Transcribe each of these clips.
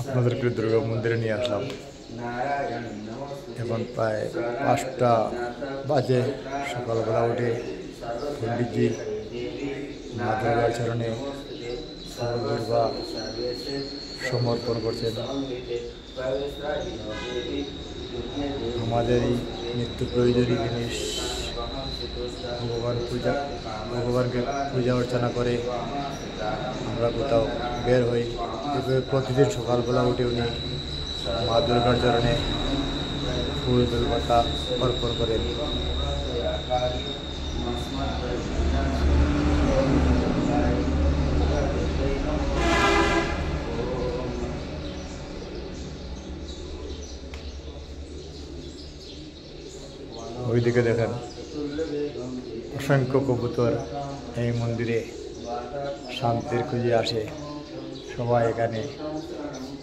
আপনাদেরকে দুর্গা মন্দিরে নিয়ে আসলাম। এখন প্রায় 5টা বাজে। সকালবেলা উঠে পণ্ডিতজি মা দুর্গার চরণে ফুল দুর্বা সমর্পণ করছেন। আমাদের এই নিত্য প্রয়োজনীয় জিনিস ভগবানকে পূজা অর্চনা করে আমরা কোথাও বের হই। এভাবে প্রতিদিন সকালবেলা উঠে উনি মা দুর্গার চরণে ফুল বেলপাতা অর্পণ করেন। ওইদিকে দেখেন অসংখ্য কবুতর এই মন্দিরে শান্তির খুঁজে আসে। সবাই এখানে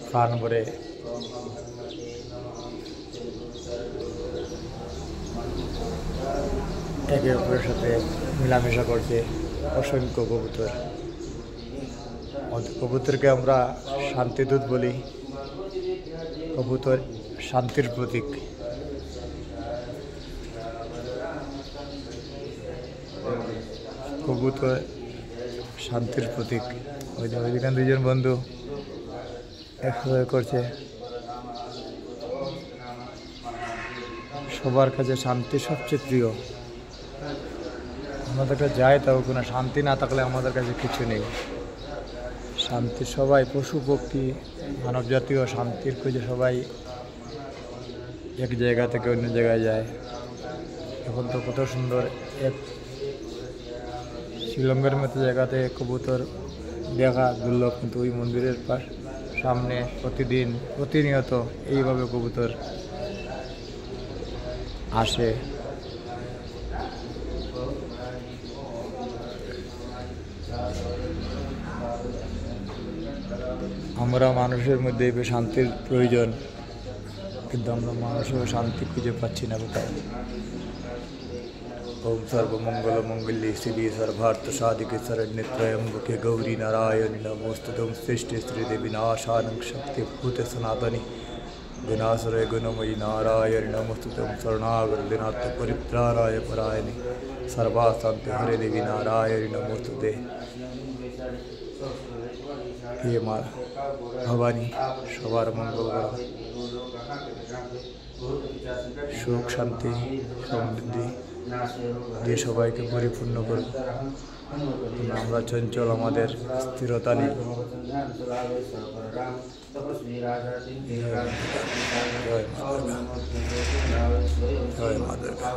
প্রাণ ভরে একে অপরের সাথে মেলামেশা করছে। অসংখ্য কবুতরকে আমরা শান্তিদূত বলি। কবুতর শান্তির প্রতীক। কবুতর শান্তির প্রতীক। ওইখানে দুজন বন্ধু একসাথে করছে। সবার কাছে শান্তি সবচেয়ে প্রিয়। আমাদের কাছে যাই তাও কোনো শান্তি না থাকলে আমাদের কাছে কিছু নেই। শান্তি সবাই পশু পক্ষী মানব জাতীয় শান্তির খুঁজে সবাই এক জায়গা থেকে অন্য জায়গায় যায়। এখন তো কত সুন্দর এক শিলংয়ের মতো জায়গাতে কবুতর দেখা দুর্লভ, কিন্তু ওই মন্দিরের সামনে প্রতিনিয়ত এইভাবে কবুতর আসে। আমরা মানুষের মধ্যে শান্তির প্রয়োজন, কিন্তু আমরা মানুষের শান্তি খুঁজে পাচ্ছি না কোথাও। ओम सर्वमंगल मंगल्ये शिवे सर्वार्थ साधिके शरण्ये त्र्यंबके गौरी नारायणि नमोस्तुते। सृष्टि स्थिति विनाशानं शक्ति भूते सनातनी गुणासुरे गुणमयी नारायणि नमोस्तुते। शरणागत परित्राणाय परायणे सर्वाशान्ति हरे देवी नारायणि नमोस्तुते। हे मा भवानी सबार मंगल करो, सुख शांति समृद्धि দিয়ে সবাইকে পরিপূর্ণ করুন। আমরা চঞ্চল, আমাদের স্থিরতা নেই। জয় মা দুর্গা।